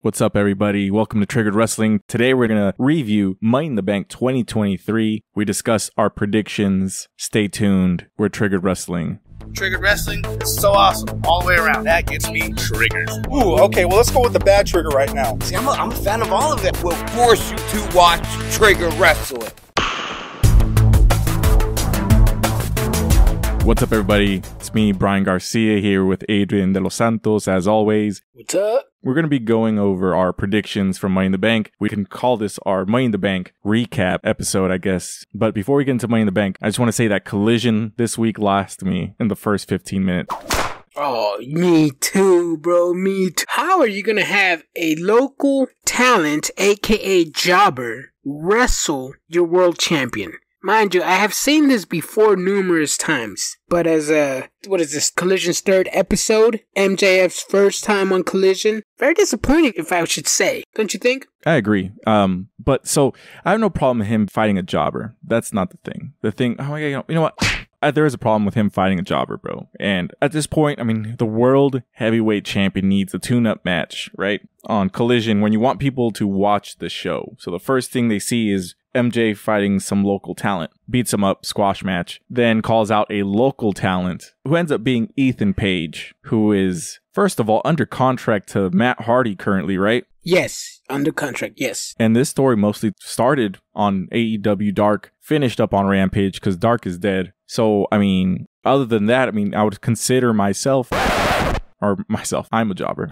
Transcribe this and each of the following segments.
What's up, everybody? Welcome to Triggered Wrestling. Today, we're going to review Money in the Bank 2023. We discuss our predictions. Stay tuned. We're Triggered Wrestling. Triggered Wrestling is so awesome all the way around. That gets me triggered. Ooh, okay, well, let's go with the bad trigger right now. See, I'm a fan of all of it. We'll force you to watch Triggered Wrestling. What's up, everybody? It's me, Brian Garcia, here with Adrian De Los Santos, as always. What's up? We're going to be going over our predictions from Money in the Bank. We can call this our Money in the Bank recap episode, I guess. But before we get into Money in the Bank, I just want to say that Collision this week lost me in the first 15 minutes. Oh, me too, bro. Me too. How are you going to have a local talent, aka jobber, wrestle your world champion? Mind you, I have seen this before numerous times, but as Collision's third episode, MJF's first time on Collision, very disappointing if I should say, don't you think? I agree. But so I have no problem with him fighting a jobber. That's not the thing. The thing, you know what? There is a problem with him fighting a jobber, bro. And at this point, I mean, the world heavyweight champion needs a tune-up match, right? On Collision, when you want people to watch the show. So the first thing they see is MJ fighting some local talent, beats him up, squash match, then calls out a local talent who ends up being Ethan Page, who is, first of all, under contract to Matt Hardy currently, right? Yes, under contract, yes. And this story mostly started on AEW Dark, finished up on Rampage because Dark is dead. So, I mean, other than that, I mean, I would consider myself, I'm a jobber.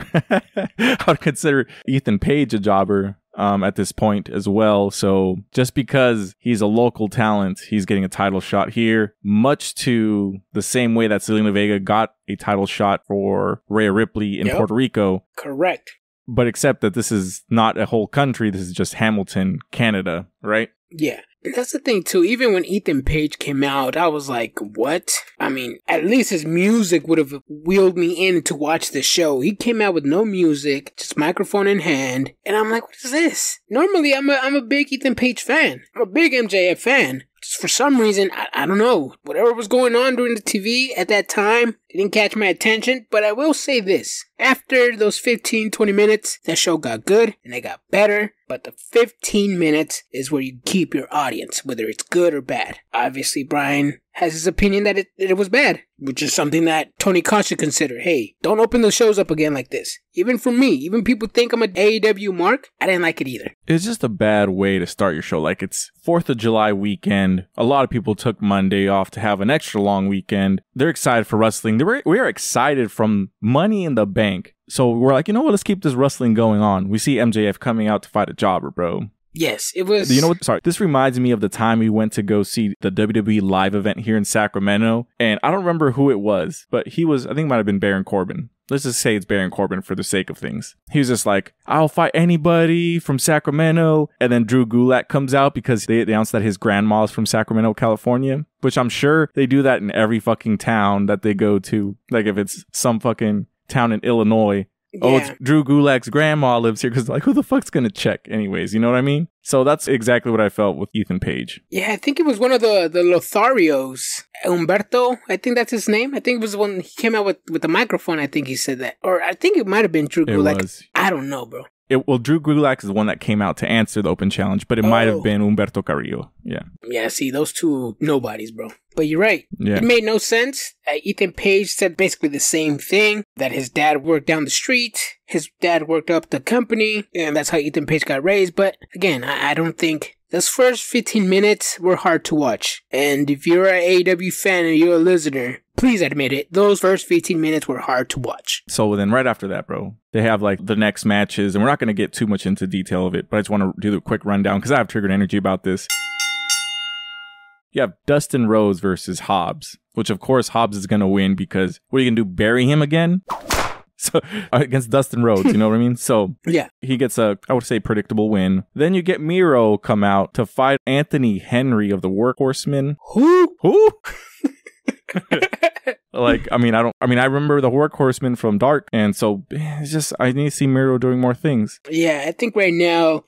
I would consider Ethan Page a jobber at this point as well. So just because he's a local talent, he's getting a title shot here, much to the same way that Zelina Vega got a title shot for Rhea Ripley in Puerto Rico. Correct. But except that this is not a whole country, this is just Hamilton, Canada, right? Yeah. And that's the thing, too. Even when Ethan Page came out, I was like, what? I mean, at least his music would have wheeled me in to watch the show. He came out with no music, just microphone in hand. And I'm like, what is this? Normally, I'm a big Ethan Page fan. I'm a big MJF fan. Just for some reason, I don't know. Whatever was going on during the TV at that time, it didn't catch my attention. But I will say this. After those 15, 20 minutes, that show got good and it got better. But the 15 minutes is where you keep your audience, whether it's good or bad. Obviously, Brian has his opinion that it was bad, which is something that Tony Khan should consider. Hey, don't open the shows up again like this. Even for me, even people think I'm an AEW mark, I didn't like it either. It's just a bad way to start your show. Like, it's 4th of July weekend. A lot of people took Monday off to have an extra long weekend. They're excited for wrestling. We are excited from Money in the Bank. So we're like, you know what? Let's keep this wrestling going on. We see MJF coming out to fight a jobber, bro. Yes, it was... You know what? Sorry. This reminds me of the time we went to go see the WWE live event here in Sacramento. And I don't remember who it was, but I think it might have been Baron Corbin. Let's just say it's Baron Corbin for the sake of things. He was just like, I'll fight anybody from Sacramento. And then Drew Gulak comes out because they announced that his grandma is from Sacramento, California. Which I'm sure they do that in every fucking town that they go to. Like if it's some fucking town in Illinois. Yeah. Oh, it's Drew Gulak's grandma lives here, because like, who the fuck's gonna check anyways, you know what I mean? So that's exactly what I felt with Ethan Page. Yeah, I think it was one of the Lotharios, Humberto, I think that's his name. I think it was when he came out with the microphone, I think he said that. Or I think it might have been Drew Gulak. I don't know, bro. Drew Gulak is the one that came out to answer the open challenge, but it might have been Humberto Carrillo. Yeah. Yeah, see, those two nobodies, bro. But you're right. Yeah. It made no sense. Ethan Page said basically the same thing, that his dad worked down the street, his dad worked up the company, and that's how Ethan Page got raised. But again, I don't think... Those first 15 minutes were hard to watch. And if you're an AEW fan and you're a listener, please admit it. Those first 15 minutes were hard to watch. So then right after that, bro, they have like the next matches. And we're not going to get too much into detail of it, but I just want to do the quick rundown because I have triggered energy about this. You have Dustin Rhodes versus Hobbs, which of course Hobbs is going to win because what are you going to do, bury him again? So against Dustin Rhodes, you know what I mean? So yeah, he gets a, I would say, predictable win. Then you get Miro come out to fight Anthony Henry of the Workhorsemen. Who? I remember the Workhorsemen from Dark, and so it's just I need to see Miro doing more things. Yeah, I think right now,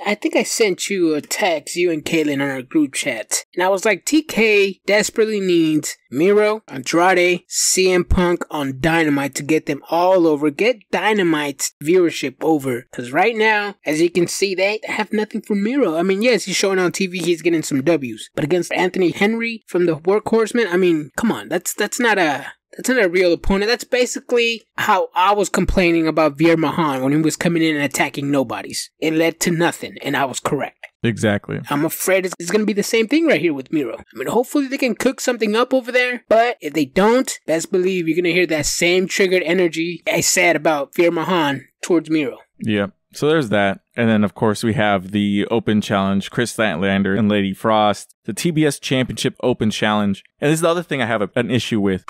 I think I sent you a text, you and Kaylin, on our group chat. And I was like, TK desperately needs Miro, Andrade, CM Punk on Dynamite to get them all over. Get Dynamite's viewership over. Because right now, as you can see, they have nothing for Miro. I mean, yes, he's showing on TV, he's getting some W's. But against Anthony Henry from the Workhorsemen, I mean, come on, that's not a real opponent. That's basically how I was complaining about Veer Mahan when he was coming in and attacking nobodies. It led to nothing, and I was correct. Exactly. I'm afraid it's going to be the same thing right here with Miro. I mean, hopefully they can cook something up over there, but if they don't, best believe you're going to hear that same triggered energy I said about Veer Mahan towards Miro. Yeah. So there's that. And then, of course, we have the Open Challenge, Chris Statlander and Lady Frost, the TBS Championship Open Challenge. And this is the other thing I have an issue with.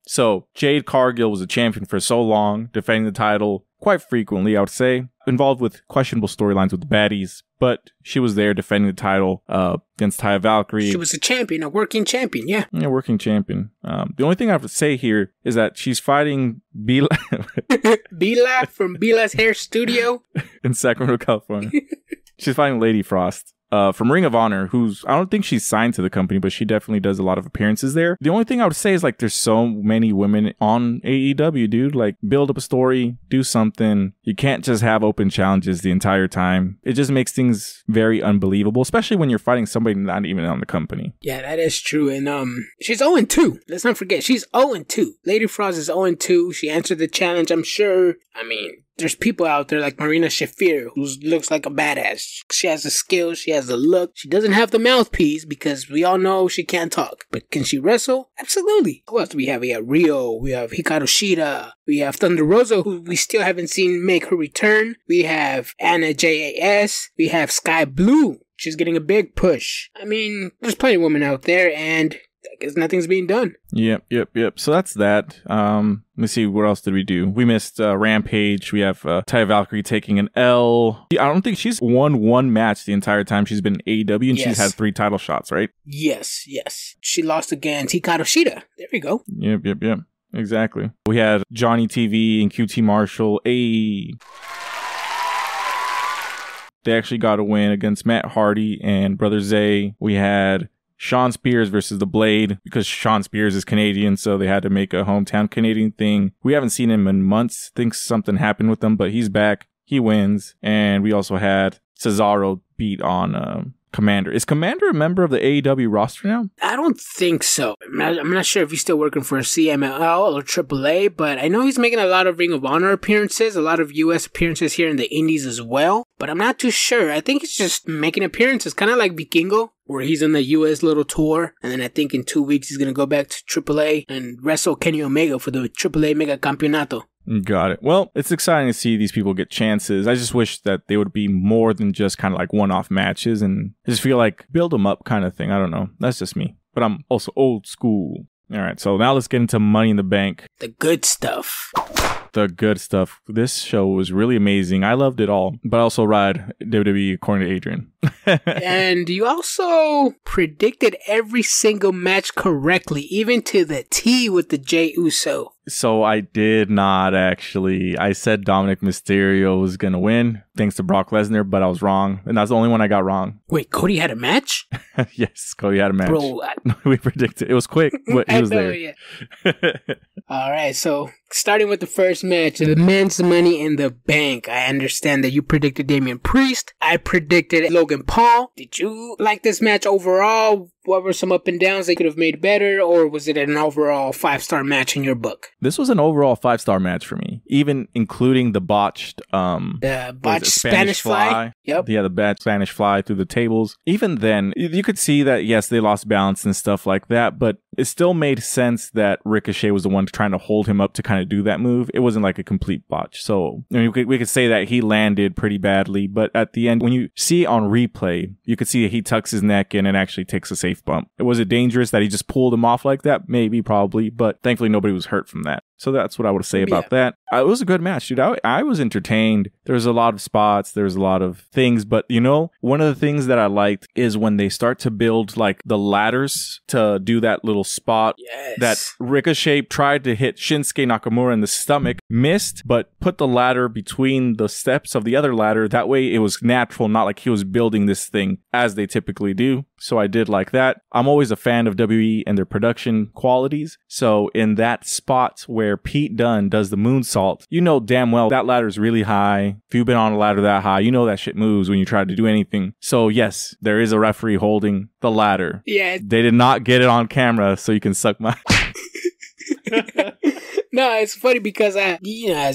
So, Jade Cargill was a champion for so long, defending the title quite frequently, I would say. Involved with questionable storylines with the baddies, but she was there defending the title against Taya Valkyrie. She was a champion, a working champion, yeah. Yeah, working champion. The only thing I have to say here is that she's fighting Bila Bila from Bila's Hair Studio in Sacramento, California. She's fighting Lady Frost. From Ring of Honor, I don't think she's signed to the company, but she definitely does a lot of appearances there. The only thing I would say is, like, there's so many women on AEW, dude. Like, build up a story, do something. You can't just have open challenges the entire time. It just makes things very unbelievable, especially when you're fighting somebody not even on the company. Yeah, that is true. And she's 0-2. Let's not forget, she's 0-2. Lady Frost is 0-2. She answered the challenge, I'm sure. I mean, there's people out there like Marina Shafir, who looks like a badass. She has the skills, she has the look. She doesn't have the mouthpiece because we all know she can't talk. But can she wrestle? Absolutely. Who else do we have? We have Rio, we have Hikaru Shida, we have Thunder Rosa, who we still haven't seen make her return. We have Anna JAS, we have Sky Blue. She's getting a big push. I mean, there's plenty of women out there, and I guess nothing's being done. Yep. So that's that. Let me see, what else did we do? We missed Rampage. We have Taya Valkyrie taking an L. I don't think she's won one match the entire time she's been in AEW, and she's had 3 title shots, right? Yes. She lost against Hikaru Shida. There we go. Yep. Exactly. We had Johnny TV and QT Marshall. They actually got a win against Matt Hardy and Brother Zay. We had Sean Spears versus The Blade, because Sean Spears is Canadian, so they had to make a hometown Canadian thing. We haven't seen him in months. Think something happened with him, but he's back. He wins. And we also had Cesaro beat on Commander. Is Commander a member of the AEW roster now? I don't think so. I'm not sure if he's still working for CMLL or AAA, but I know he's making a lot of Ring of Honor appearances, a lot of US appearances here in the Indies as well, but I'm not too sure. I think he's just making appearances, kind of like Vikingo, where he's on the US little tour, and then I think in 2 weeks he's going to go back to AAA and wrestle Kenny Omega for the AAA Mega Campeonato. Got it. Well, it's exciting to see these people get chances. I just wish that they would be more than just kind of like one-off matches, and I just feel like build them up kind of thing. I don't know. That's just me. But I'm also old school. All right, so now let's get into Money in the Bank. The good stuff. The good stuff. This show was really amazing. I loved it all, but I also ride WWE according to Adrian. And you also predicted every single match correctly, even to the T with the Jey Uso. So I did not actually. I said Dominic Mysterio was going to win thanks to Brock Lesnar, but I was wrong. And that's the only one I got wrong. Wait, Cody had a match? Yes, Cody had a match. Bro, we predicted. It was quick, but he was there. Yeah. All right, so starting with the first match, the men's Money in the Bank. I understand that you predicted Damian Priest. I predicted Logan Paul. Did you like this match overall? What were some up and downs they could have made better, or was it an overall 5-star match in your book? This was an overall 5-star match for me, even including the botched Spanish fly. Yep. Yeah, the bad Spanish fly through the tables. Even then, you could see that, yes, they lost balance and stuff like that, but it still made sense that Ricochet was the one trying to hold him up to kind of do that move. It wasn't like a complete botch. So I mean, we could say that he landed pretty badly, but at the end, when you see it on replay, you could see that he tucks his neck in and actually takes a safe bump. Was it dangerous that he just pulled him off like that? Maybe, probably, but thankfully nobody was hurt from that. So that's what I would say about that. It was a good match, dude. I was entertained. There was a lot of spots. There was a lot of things. But, you know, one of the things that I liked is when they start to build like the ladders to do that little spot that Ricochet tried to hit Shinsuke Nakamura in the stomach, missed, but put the ladder between the steps of the other ladder. That way it was natural, not like he was building this thing as they typically do. So I did like that. I'm always a fan of WWE and their production qualities. So in that spot where Pete Dunne does the moonsault, you know damn well that ladder is really high. If you've been on a ladder that high, you know that shit moves when you try to do anything. So yes, there is a referee holding the ladder. Yeah. They did not get it on camera, so you can suck my... No, it's funny because as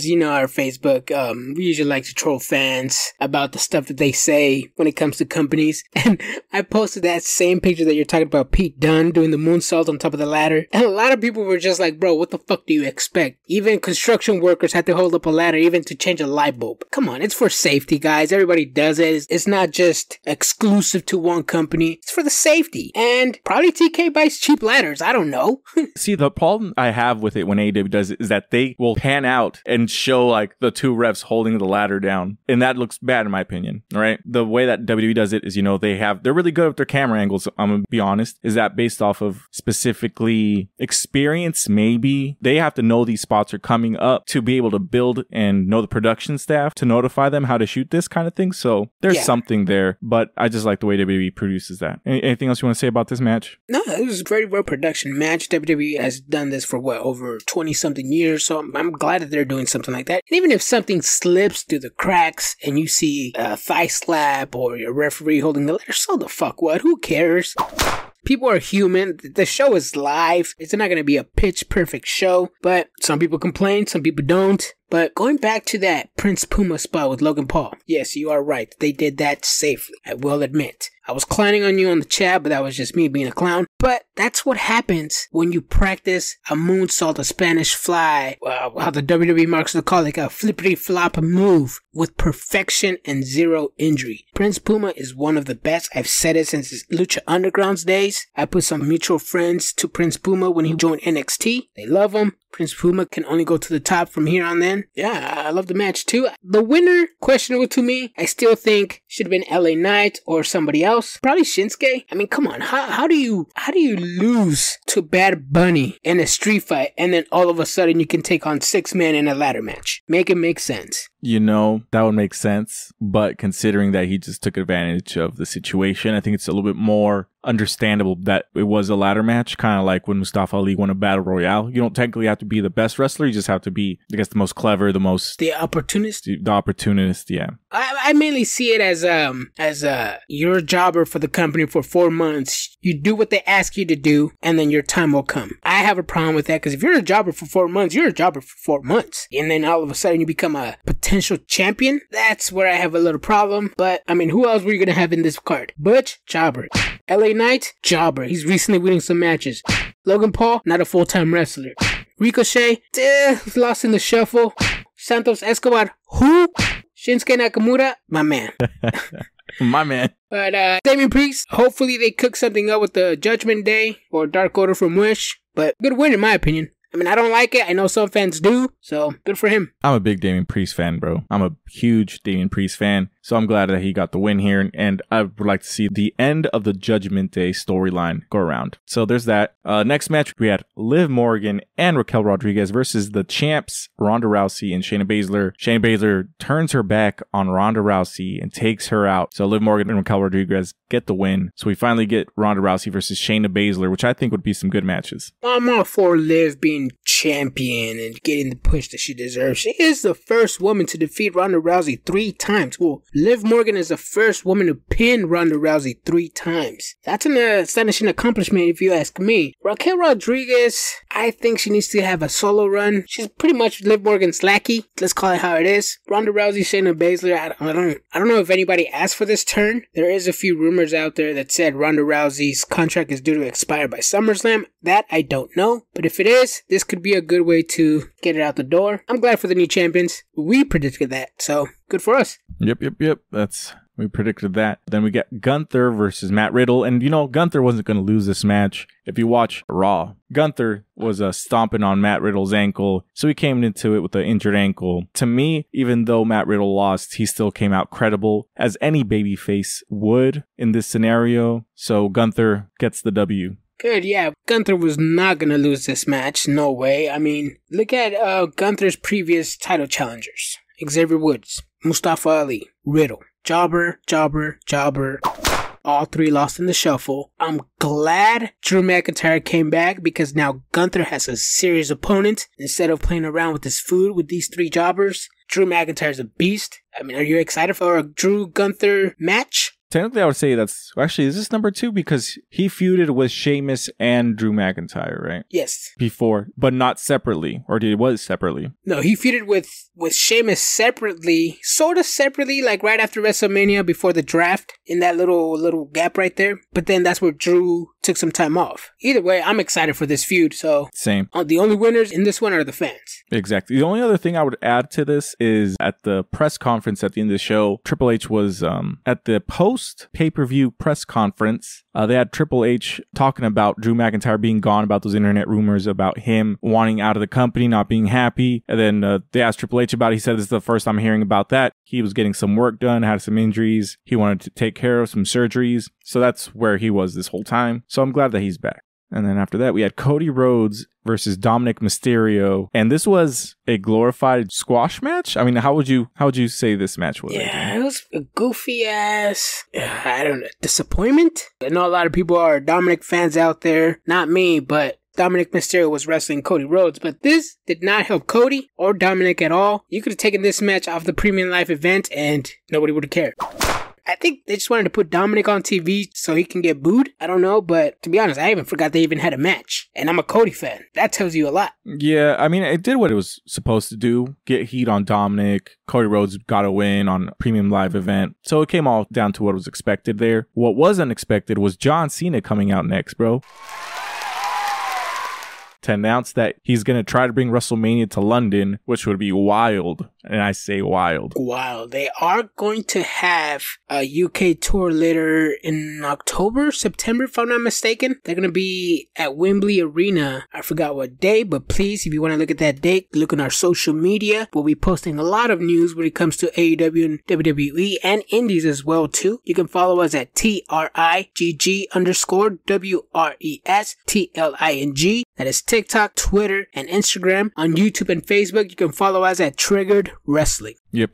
you know, our Facebook, we usually like to troll fans about the stuff that they say when it comes to companies. And I posted that same picture that you're talking about, Pete Dunne doing the moonsault on top of the ladder. And a lot of people were just like, bro, what the fuck do you expect? Even construction workers had to hold up a ladder even to change a light bulb. Come on, it's for safety, guys. Everybody does it. It's not just exclusive to one company. It's for the safety. And probably TK buys cheap ladders. I don't know. See, the problem I have with it when AEW does it is that they will pan out and show like the two refs holding the ladder down. And that looks bad in my opinion, right? The way that WWE does it is, you know, they're really good with their camera angles. I'm going to be honest. Is that based off of specifically experience? Maybe they have to know these spots are coming up to be able to build and know the production staff to notify them how to shoot this kind of thing. So there's something there, but I just like the way WWE produces that. Anything else you want to say about this match? No, it was a very well production match. WWE has done this for over 20 something years, so I'm glad that they're doing something like that. And even if something slips through the cracks and you see a thigh slap or your referee holding the ladder, so the fuck what? Who cares? People are human. The show is live. It's not going to be a pitch perfect show, but some people complain, some people don't. But going back to that Prince Puma spot with Logan Paul, yes, you are right. They did that safely, I will admit. I was clowning on you on the chat, but that was just me being a clown. But that's what happens when you practice a moonsault, a Spanish fly, how the WWE marks will call it, a flippity flop move with perfection and zero injury. Prince Puma is one of the best. I've said it since his Lucha Underground's days. I put some mutual friends to Prince Puma when he joined NXT. They love him. Prince Puma can only go to the top from here on then. Yeah, I love the match too. The winner, questionable to me. I still think should have been LA Knight or somebody else. Probably Shinsuke. I mean, come on. How do you lose to Bad Bunny in a street fight and then all of a sudden you can take on 6 men in a ladder match? Make it make sense. You know, that would make sense. But considering that he just took advantage of the situation, I think it's a little bit more understandable that it was a ladder match, kind of like when Mustafa Ali won a battle royale. You don't technically have to be the best wrestler, you just have to be, I guess, the most clever, the opportunist. The opportunist, yeah. I mainly see it as you're a jobber for the company for 4 months. You do what they ask you to do, and then your time will come. I have a problem with that because if you're a jobber for 4 months, you're a jobber for 4 months, and then all of a sudden you become a potential champion. That's where I have a little problem. But I mean, who else were you gonna have in this card? Butch, jobber. LA Knight, jobber. He's recently winning some matches. Logan Paul, not a full-time wrestler. Ricochet, lost in the shuffle. Santos Escobar, who? Shinsuke Nakamura, my man. My man. But Damian Priest, hopefully they cook something up with the Judgment Day or Dark Order from Wish. But good win in my opinion. I mean, I don't like it. I know some fans do, so good for him. I'm a big Damian Priest fan, bro. I'm a huge Damian Priest fan, so I'm glad that he got the win here, and I would like to see the end of the Judgment Day storyline go around. So there's that. Next match, we had Liv Morgan and Raquel Rodriguez versus the champs, Ronda Rousey and Shayna Baszler. Shayna Baszler turns her back on Ronda Rousey and takes her out. So Liv Morgan and Raquel Rodriguez get the win. So we finally get Ronda Rousey versus Shayna Baszler, which I think would be some good matches. I'm all for Liv being champion and getting the push that she deserves. She is the first woman to defeat Ronda Rousey 3 times. Well, Liv Morgan is the first woman to pin Ronda Rousey 3 times. That's an astonishing accomplishment if you ask me. Raquel Rodriguez, I think she needs to have a solo run. She's pretty much Liv Morgan's lackey. Let's call it how it is. Ronda Rousey, Shayna Baszler, I don't know if anybody asked for this turn. There is a few rumors out there that said Ronda Rousey's contract is due to expire by SummerSlam. That I don't know. But if it is, this could be a good way to get it out the door. I'm glad for the new champions. We predicted that, so good for us. Yep. That's We predicted that. Then we get Gunther versus Matt Riddle. And, Gunther wasn't going to lose this match. If you watch Raw, Gunther was stomping on Matt Riddle's ankle. So he came into it with an injured ankle. To me, even though Matt Riddle lost, he still came out credible, as any babyface would in this scenario. So Gunther gets the W. Good, yeah. Gunther was not going to lose this match. No way. I mean, look at Gunther's previous title challengers. Xavier Woods, Mustafa Ali, Riddle, Jobber. All three lost in the shuffle. I'm glad Drew McIntyre came back because now Gunther has a serious opponent. Instead of playing around with his food with these three jobbers, Drew McIntyre's a beast. I mean, are you excited for a Drew Gunther match? Technically, I would say is this number 2? Because he feuded with Sheamus and Drew McIntyre, right? Yes. Before, but not separately. Or it was separately? No, he feuded with Sheamus separately. Sort of separately, like right after WrestleMania, before the draft, in that little gap right there. But then that's where Drew took some time off. Either way, I'm excited for this feud, so... Same. The only winners in this one are the fans. Exactly. The only other thing I would add to this is at the press conference at the end of the show, Triple H was at the post-pay-per-view press conference. They had Triple H talking about Drew McIntyre being gone, about those internet rumors about him wanting out of the company, not being happy. And then they asked Triple H about it. He said, this is the first I'm hearing about that. He was getting some work done, had some injuries. He wanted to take care of some surgeries. So that's where he was this whole time. So I'm glad that he's back. And then after that, we had Cody Rhodes versus Dominic Mysterio. And this was a glorified squash match? I mean, how would you say this match was? Yeah, it was a goofy ass, I don't know, disappointment. I know a lot of people are Dominic fans out there. Not me, but Dominic Mysterio was wrestling Cody Rhodes, but this did not help Cody or Dominic at all. You could have taken this match off the Premium Live event and nobody would have cared. I think they just wanted to put Dominic on TV so he can get booed. I don't know, but to be honest, I even forgot they even had a match. And I'm a Cody fan. That tells you a lot. Yeah, I mean, it did what it was supposed to do. Get heat on Dominic. Cody Rhodes got a win on a Premium Live event. So it came all down to what was expected there. What was unexpected was John Cena coming out next, bro, to announce that he's going to try to bring WrestleMania to London, which would be wild. And I say wild. Wild. They are going to have a UK tour later in October, September, if I'm not mistaken. They're going to be at Wembley Arena. I forgot what day, but please, if you want to look at that date, look on our social media. We'll be posting a lot of news when it comes to AEW and WWE and Indies as well, too. You can follow us at TRIGG_WRESTLING. That is TikTok, Twitter, and Instagram. On YouTube and Facebook, you can follow us at Triggered Wrestling. Yep.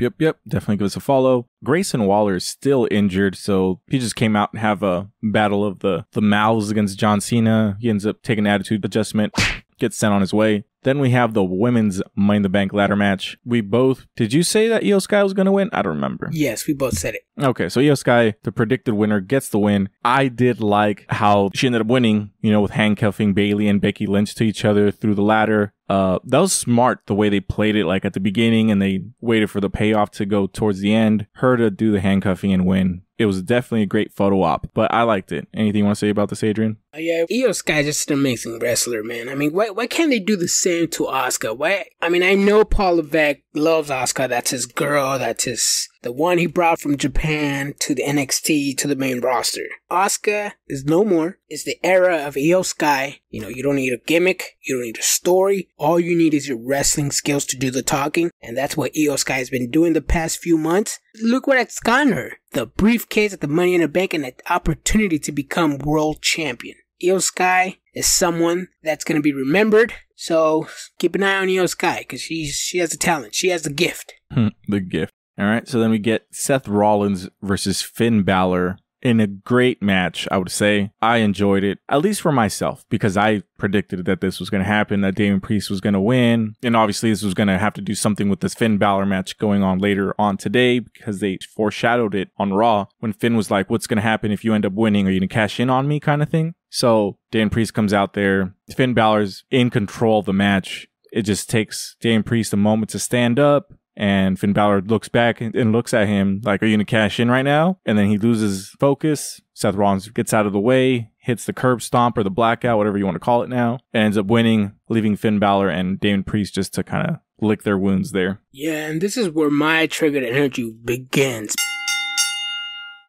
Definitely give us a follow. Grayson Waller is still injured, so he just came out and have a battle of the mouths against John Cena. He ends up taking an attitude adjustment, gets sent on his way. Then we have the women's Money in the Bank ladder match. Did you say that Io Sky was going to win? I don't remember. Yes, we both said it. Okay, so Io Sky, the predicted winner, gets the win. I did like how she ended up winning, with handcuffing Bayley and Becky Lynch to each other through the ladder. That was smart the way they played it, like at the beginning, and they waited for the payoff to go towards the end. Her to do the handcuffing and win. It was definitely a great photo op, but I liked it. Anything you want to say about this, Adrian? Yeah, Io Sky is just an amazing wrestler, man. I mean, why can't they do the same to Asuka? Why? I mean, I know Paul Levesque loves Asuka. That's his girl. That's the one he brought from Japan to the NXT to the main roster. Asuka is no more. It's the era of Io Sky. You don't need a gimmick. You don't need a story. All you need is your wrestling skills to do the talking. And that's what Io Sky has been doing the past few months. Look what it's gotten her. The briefcase at the Money in the Bank and the opportunity to become world champion. Io Sky is someone that's going to be remembered. So keep an eye on Io Sky because she has the talent. She has the gift. The gift. All right. So then we get Seth Rollins versus Finn Balor in a great match, I would say. I enjoyed it, at least for myself, because I predicted that this was going to happen, that Damian Priest was going to win. And obviously this was going to have to do something with this Finn Balor match going on later on today, because they foreshadowed it on Raw when Finn was like, what's going to happen if you end up winning? Are you going to cash in on me kind of thing? So Damian Priest comes out there. Finn Balor's in control of the match. It just takes Damian Priest a moment to stand up. And Finn Balor looks back and looks at him like, are you going to cash in right now? And then he loses focus. Seth Rollins gets out of the way, hits the curb stomp or the blackout, whatever you want to call it now, and ends up winning, leaving Finn Balor and Damian Priest just to kind of lick their wounds there. Yeah, and this is where my triggered energy begins.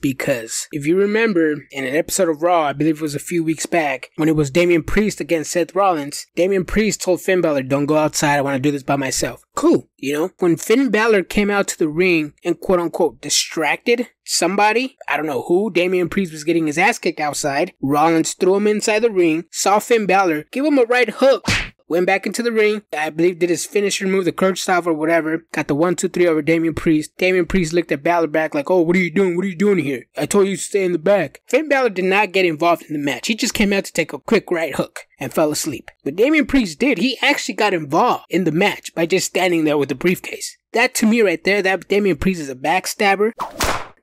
Because if you remember in an episode of Raw, I believe it was a few weeks back, when it was Damian Priest against Seth Rollins, Damian Priest told Finn Balor, don't go outside, I want to do this by myself. Cool. You know, when Finn Balor came out to the ring and quote unquote distracted somebody, I don't know who, Damian Priest was getting his ass kicked outside, Rollins threw him inside the ring, saw Finn Balor, give him a right hook, went back into the ring, I believe did his finisher move, the curb stop or whatever, got the 1-2-3 over Damian Priest. Damian Priest looked at Balor back like, oh, what are you doing? What are you doing here? I told you to stay in the back. Finn Balor did not get involved in the match. He just came out to take a quick right hook and fell asleep. But Damian Priest did. He actually got involved in the match by just standing there with the briefcase. That to me right there, that Damian Priest is a backstabber.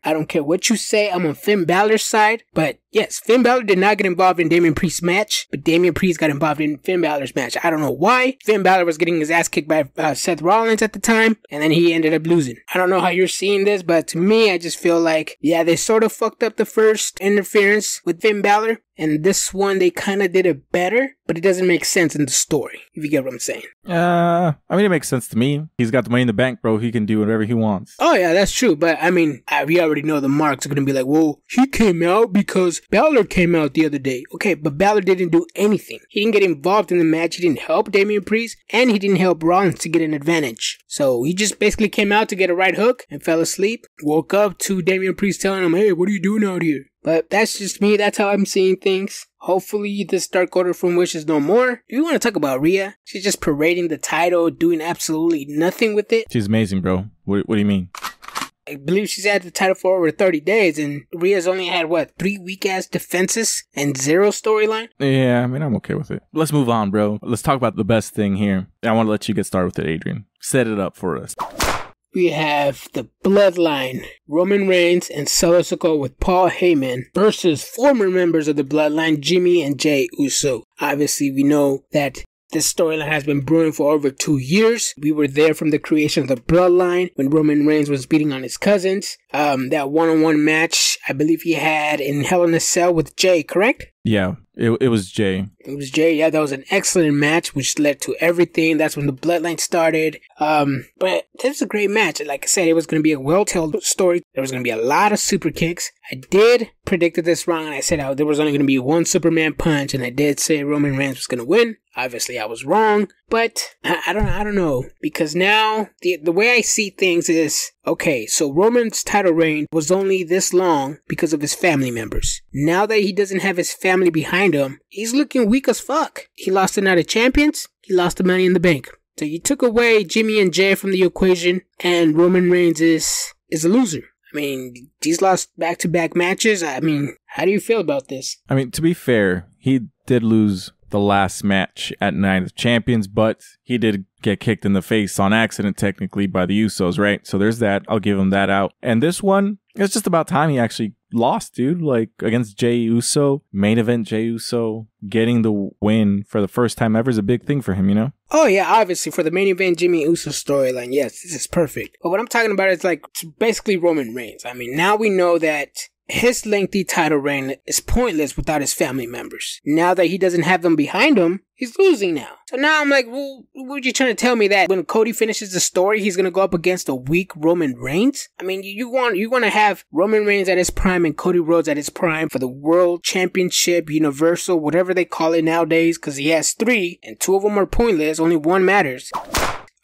I don't care what you say, I'm on Finn Balor's side. But yes, Finn Balor did not get involved in Damian Priest's match, but Damian Priest got involved in Finn Balor's match. I don't know why. Finn Balor was getting his ass kicked by Seth Rollins at the time, and then he ended up losing. I don't know how you're seeing this, but to me, I just feel like, yeah, they sort of fucked up the first interference with Finn Balor, and this one, they kind of did it better, but it doesn't make sense in the story, if you get what I'm saying. I mean, it makes sense to me. He's got the money in the bank, bro. He can do whatever he wants. Oh, yeah, that's true. But, I mean, we already know the marks are going to be like, well, he came out because Balor came out the other day. Okay, but Balor didn't do anything. He didn't get involved in the match. He didn't help Damian Priest, and he didn't help Rollins to get an advantage. So, he just basically came out to get a right hook and fell asleep. Woke up to Damian Priest telling him, hey, what are you doing out here? But that's just me. That's how I'm seeing things. Hopefully this Dark Order from Wish is no more. If you want to talk about Rhea, she's just parading the title, doing absolutely nothing with it. She's amazing, bro. What do you mean? I believe she's had the title for over 30 days, and Rhea's only had, 3 weak-ass defenses and 0 storyline? Yeah, I mean, I'm okay with it. Let's move on, bro. Let's talk about the best thing here. I want to let you get started with it, Adrian. Set it up for us. We have the Bloodline, Roman Reigns and Solo Sikoa with Paul Heyman versus former members of the Bloodline, Jimmy and Jey Uso. Obviously, we know that this storyline has been brewing for over 2 years. We were there from the creation of the Bloodline when Roman Reigns was beating on his cousins. That one-on-one match, I believe he had in Hell in a Cell with Jey, correct? Yeah, it was Jey. It was Jey. Yeah, that was an excellent match, which led to everything. That's when the Bloodline started. But this was a great match. Like I said, it was going to be a well-told story. There was going to be a lot of super kicks. I did predict this wrong, and I said there was only going to be one Superman punch, and I did say Roman Reigns was going to win. Obviously, I was wrong, but I don't know, because now the way I see things is, okay, so Roman's title reign was only this long because of his family members. Now that he doesn't have his family behind him, he's looking weak as fuck. He lost the Night of Champions, he lost the Money in the Bank. So you took away Jimmy and Jey from the equation, and Roman Reigns is a loser. I mean, he's lost back-to-back matches. I mean, how do you feel about this? I mean, to be fair, he did lose the last match at Night of Champions, but he did get kicked in the face on accident, technically, by the Usos, right? So there's that. I'll give him that out. And this one, it's just about time he actually lost, dude. Like, against Jey Uso, main event Jey Uso, getting the win for the first time ever is a big thing for him, you know? Oh, yeah, obviously, for the main event Jimmy Uso storyline, yes, this is perfect. But what I'm talking about is, basically Roman Reigns. I mean, now we know that his lengthy title reign is pointless without his family members. Now that he doesn't have them behind him, he's losing now. So now I'm like, well, what are you trying to tell me, that when Cody finishes the story, he's going to go up against a weak Roman Reigns? I mean, you want to have Roman Reigns at his prime and Cody Rhodes at his prime for the World Championship, Universal, whatever they call it nowadays, because he has 3 and 2 of them are pointless. Only 1 matters.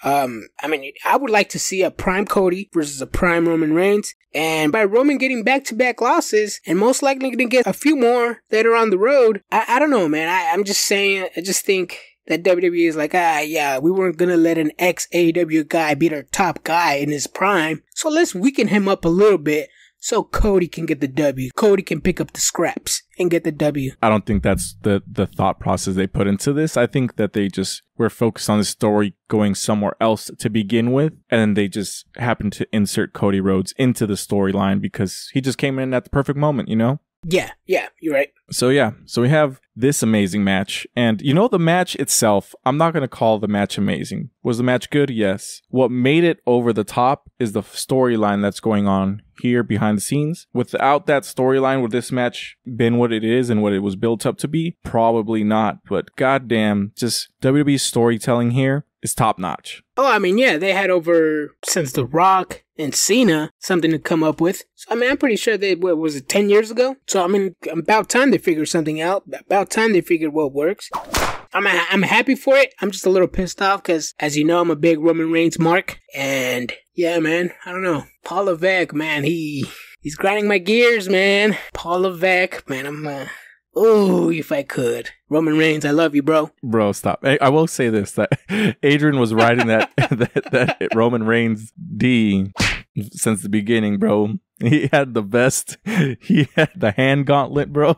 I mean, I would like to see a prime Cody versus a prime Roman Reigns. And by Roman getting back-to-back losses, and most likely going to get a few more later on the road, I don't know, man. I'm just saying, I just think that WWE is like, yeah, we weren't going to let an ex-AEW guy beat our top guy in his prime. So let's weaken him up a little bit so Cody can get the W. Cody can pick up the scraps and get the W. I don't think that's the thought process they put into this. I think that they just were focused on the story going somewhere else to begin with, and then they just happened to insert Cody Rhodes into the storyline because he just came in at the perfect moment, you know? Yeah, you're right. So we have this amazing match, and you know, the match itself, I'm not going to call the match amazing. Was the match good? Yes. What made it over the top is the storyline that's going on here behind the scenes. Without that storyline, would this match been what it is and what it was built up to be? Probably not, but goddamn, just WWE storytelling here is top notch. Oh, I mean, yeah, they had over, since The Rock and Cena, something to come up with. So, I mean, I'm pretty sure they, what was it, 10 years ago? So, I mean, about time they figured something out. About time they figured what works. I'm happy for it. I'm just a little pissed off because, as you know, I'm a big Roman Reigns mark. And, yeah, man, I don't know. Paul Levesque, man, he's grinding my gears, man. Paul Levesque, man, oh, if I could. Roman Reigns, I love you, bro. Bro, stop. I will say this, that Adrian was riding that Roman Reigns D since the beginning, bro. He had the vest. He had the hand gauntlet, bro.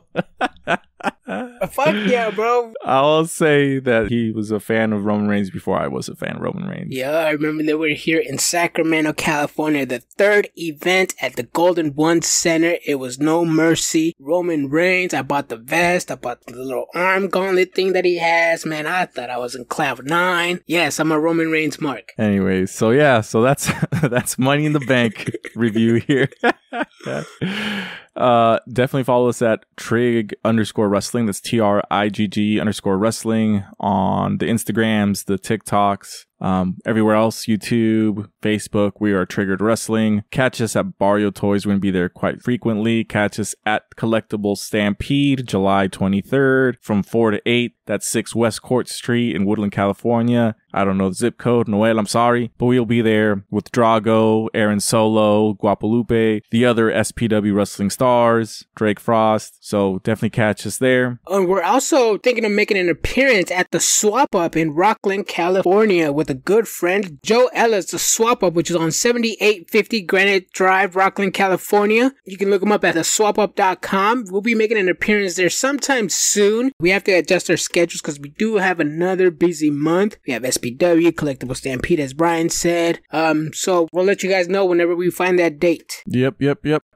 Fuck yeah, bro. I'll say that he was a fan of Roman Reigns before I was a fan of Roman Reigns. Yeah, I remember they were here in Sacramento, California, the third event at the Golden One Center. It was No Mercy. Roman Reigns, I bought the vest. I bought the little arm gauntlet thing that he has. Man, I thought I was in cloud 9. Yes, I'm a Roman Reigns mark. Anyways, so yeah, so that's Money in the Bank review here. Definitely follow us at Trig_wrestling. That's TRIGG_wrestling on the Instagrams, the TikToks, everywhere else, YouTube, Facebook. We are Triggered Wrestling. Catch us at Barrio Toys. We're going to be there quite frequently. Catch us at Collectible Stampede, July 23rd from 4 to 8. That's 6 West Court Street in Woodland, California. I don't know the zip code. Noel, I'm sorry. But we'll be there with Drago, Aaron Solo, Guadalupe, the other SPW wrestling stars, Drake Frost. So definitely catch us there. And we're also thinking of making an appearance at the Swap Up in Rockland, California with a good friend, Joe Ellis. The Swap Up, which is on 7850 Granite Drive, Rockland, California. You can look them up at theswapup.com. We'll be making an appearance there sometime soon. We have to adjust our schedules because we do have another busy month. We have SPW, Collectible Stampede, as Brian said. So we'll let you guys know whenever we find that date. Yep.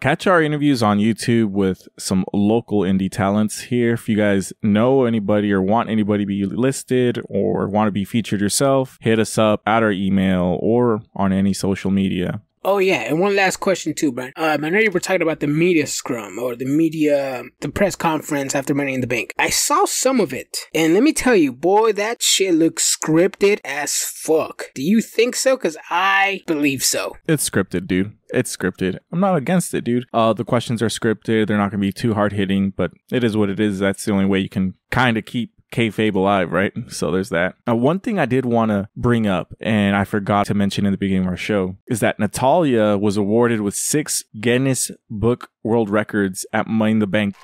Catch our interviews on YouTube with some local indie talents here. If you guys know anybody or want anybody to be listed or want to be featured yourself, hit us up at our email or on any social media. Oh, yeah. And one last question, too, Brian. I know you were talking about the media scrum or the press conference after Money in the Bank. I saw some of it. And let me tell you, boy, that shit looks scripted as fuck. Do you think so? Because I believe so. It's scripted, dude. It's scripted. I'm not against it, dude. The questions are scripted. They're not going to be too hard hitting, but it is what it is. That's the only way you can kind of keep kayfabe alive, right? So there's that. Now, one thing I did want to bring up, and I forgot to mention in the beginning of our show, is that Natalya was awarded with 6 Guinness Book World Records at Money in the Bank.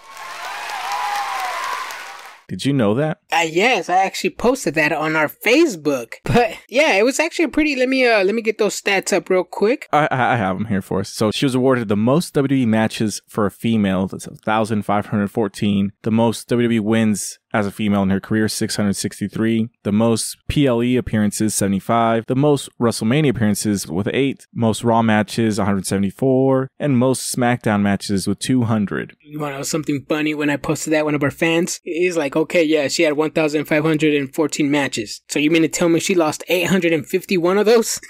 Did you know that? Yes, I actually posted that on our Facebook. But yeah, it was actually a pretty. Let me get those stats up real quick. I have them here for us. So she was awarded the most WWE matches for a female. That's 1,514. The most WWE wins as a female in her career, 663. The most PLE appearances, 75. The most WrestleMania appearances with 8. Most Raw matches, 174. And most SmackDown matches with 200. You want to know something funny? When I posted that, one of our fans, he's like, okay, yeah, she had 1,514 matches. So you mean to tell me she lost 851 of those?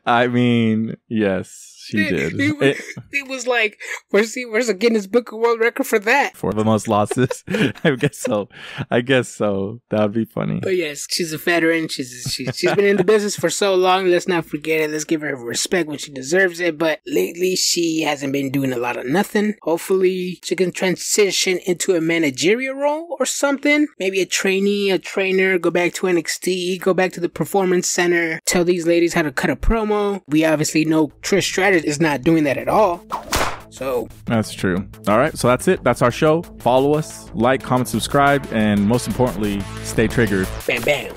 I mean, yes. She did. It was like, where's a Guinness Book of World Record for that? For the most losses? I guess so. That would be funny. But yes, she's a veteran. She's been in the business for so long. Let's not forget it. Let's give her respect when she deserves it. But lately, she hasn't been doing a lot of nothing. Hopefully, she can transition into a managerial role or something. Maybe a trainee, a trainer, go back to NXT, go back to the Performance Center, tell these ladies how to cut a promo. We obviously know Trish Stratus is not doing that at all. So that's true. All right, so that's it. That's our show. Follow us, like, comment, subscribe, and most importantly, stay triggered. Bam, bam.